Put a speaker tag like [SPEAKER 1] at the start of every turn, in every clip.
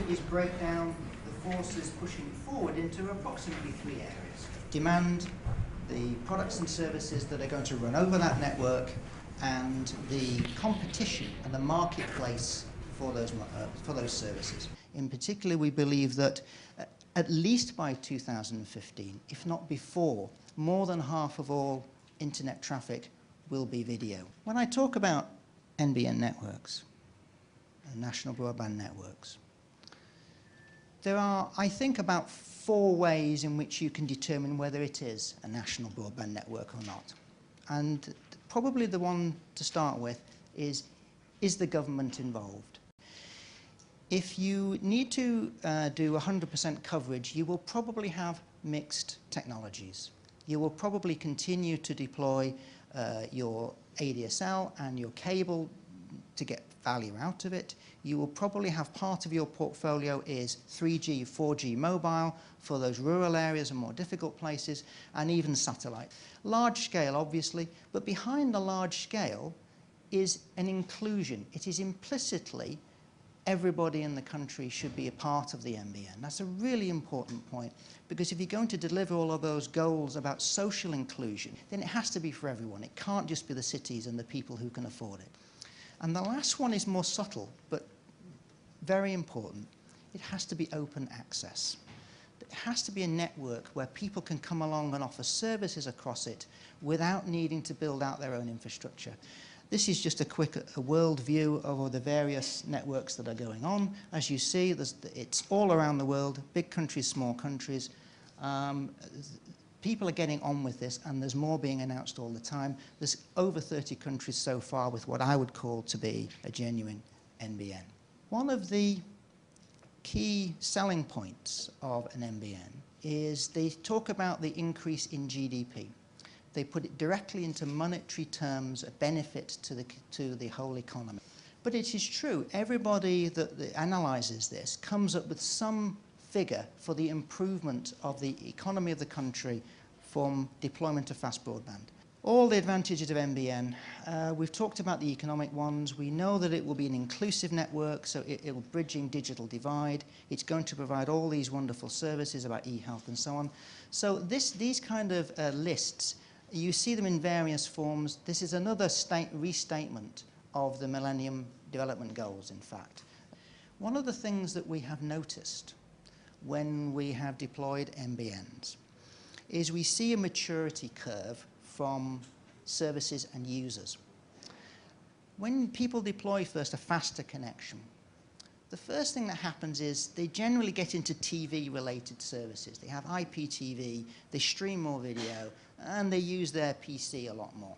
[SPEAKER 1] is break down the forces pushing forward into approximately 3 areas. Demand, the products and services that are going to run over that network, and the competition and the marketplace for those services. In particular, we believe that at least by 2015, if not before, more than half of all internet traffic will be video. When I talk about NBN networks, national broadband networks, there are, I think, about 4 ways in which you can determine whether it is a national broadband network or not. And probably the one to start with is the government involved? If you need to do 100% coverage, you will probably have mixed technologies. You will probably continue to deploy your ADSL and your cable to get value out of it. You will probably have part of your portfolio is 3G, 4G mobile for those rural areas and more difficult places, and even satellite. Large scale, obviously, but behind the large scale is an inclusion. It is implicitly everybody in the country should be a part of the NBN. That's a really important point, because if you're going to deliver all of those goals about social inclusion, then it has to be for everyone. It can't just be the cities and the people who can afford it. And the last one is more subtle, but very important. It has to be open access. It has to be a network where people can come along and offer services across it without needing to build out their own infrastructure. This is just a quick world view of the various networks that are going on. As you see, it's all around the world, big countries, small countries. People are getting on with this, and there's more being announced all the time. There's over 30 countries so far with what I would call to be a genuine NBN. One of the key selling points of an NBN is they talk about the increase in GDP. They put it directly into monetary terms, a benefit to the whole economy. But it is true, everybody that analyses this comes up with some figure for the improvement of the economy of the country from deployment of fast broadband. All the advantages of NBN, we've talked about the economic ones. We know that it will be an inclusive network, so it will bridging digital divide. It's going to provide all these wonderful services about e-health and so on. So these kind of lists, you see them in various forms. This is another restatement of the Millennium Development Goals, in fact. One of the things that we have noticed when we have deployed NBNs is we see a maturity curve from services and users. When people deploy first a faster connection, the first thing that happens is they generally get into TV-related services. They have IPTV, they stream more video, and they use their PC a lot more.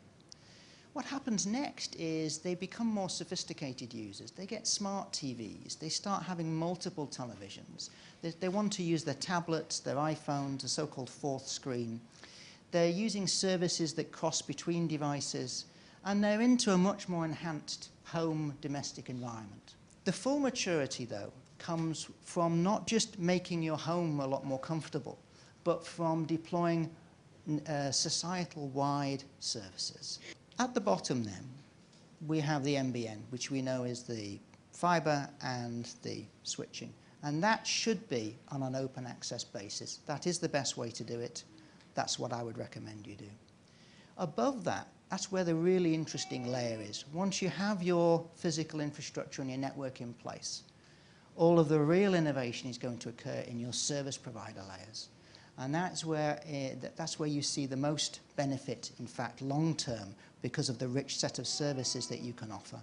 [SPEAKER 1] What happens next is they become more sophisticated users. They get smart TVs. They start having multiple televisions. They want to use their tablets, their iPhones, a so-called fourth screen. They're using services that cross between devices, and they're into a much more enhanced home domestic environment. The full maturity, though, comes from not just making your home a lot more comfortable, but from deploying societal-wide services. At the bottom, then, we have the NBN, which we know is the fibre and the switching. And that should be on an open access basis. That is the best way to do it. That's what I would recommend you do. Above that, that's where the really interesting layer is. Once you have your physical infrastructure and your network in place, all of the real innovation is going to occur in your service provider layers. And that's where you see the most benefit, in fact, long-term, because of the rich set of services that you can offer.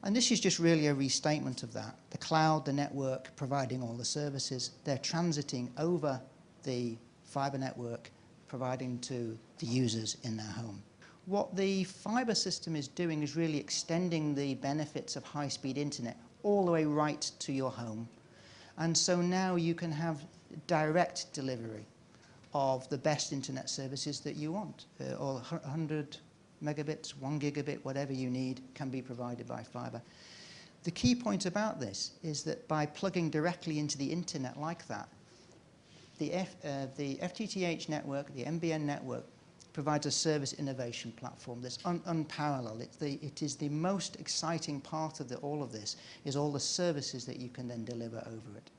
[SPEAKER 1] And this is just really a restatement of that. The cloud, the network, providing all the services, they're transiting over the fibre network, providing to the users in their home. What the fibre system is doing is really extending the benefits of high-speed internet all the way right to your home. And so now you can have direct delivery of the best internet services that you want. All 100 megabits, 1 gigabit, whatever you need can be provided by fibre. The key point about this is that by plugging directly into the internet like that, the FTTH network, the NBN network, provides a service innovation platform that's unparalleled. It is the most exciting part of all of this, is all the services that you can then deliver over it.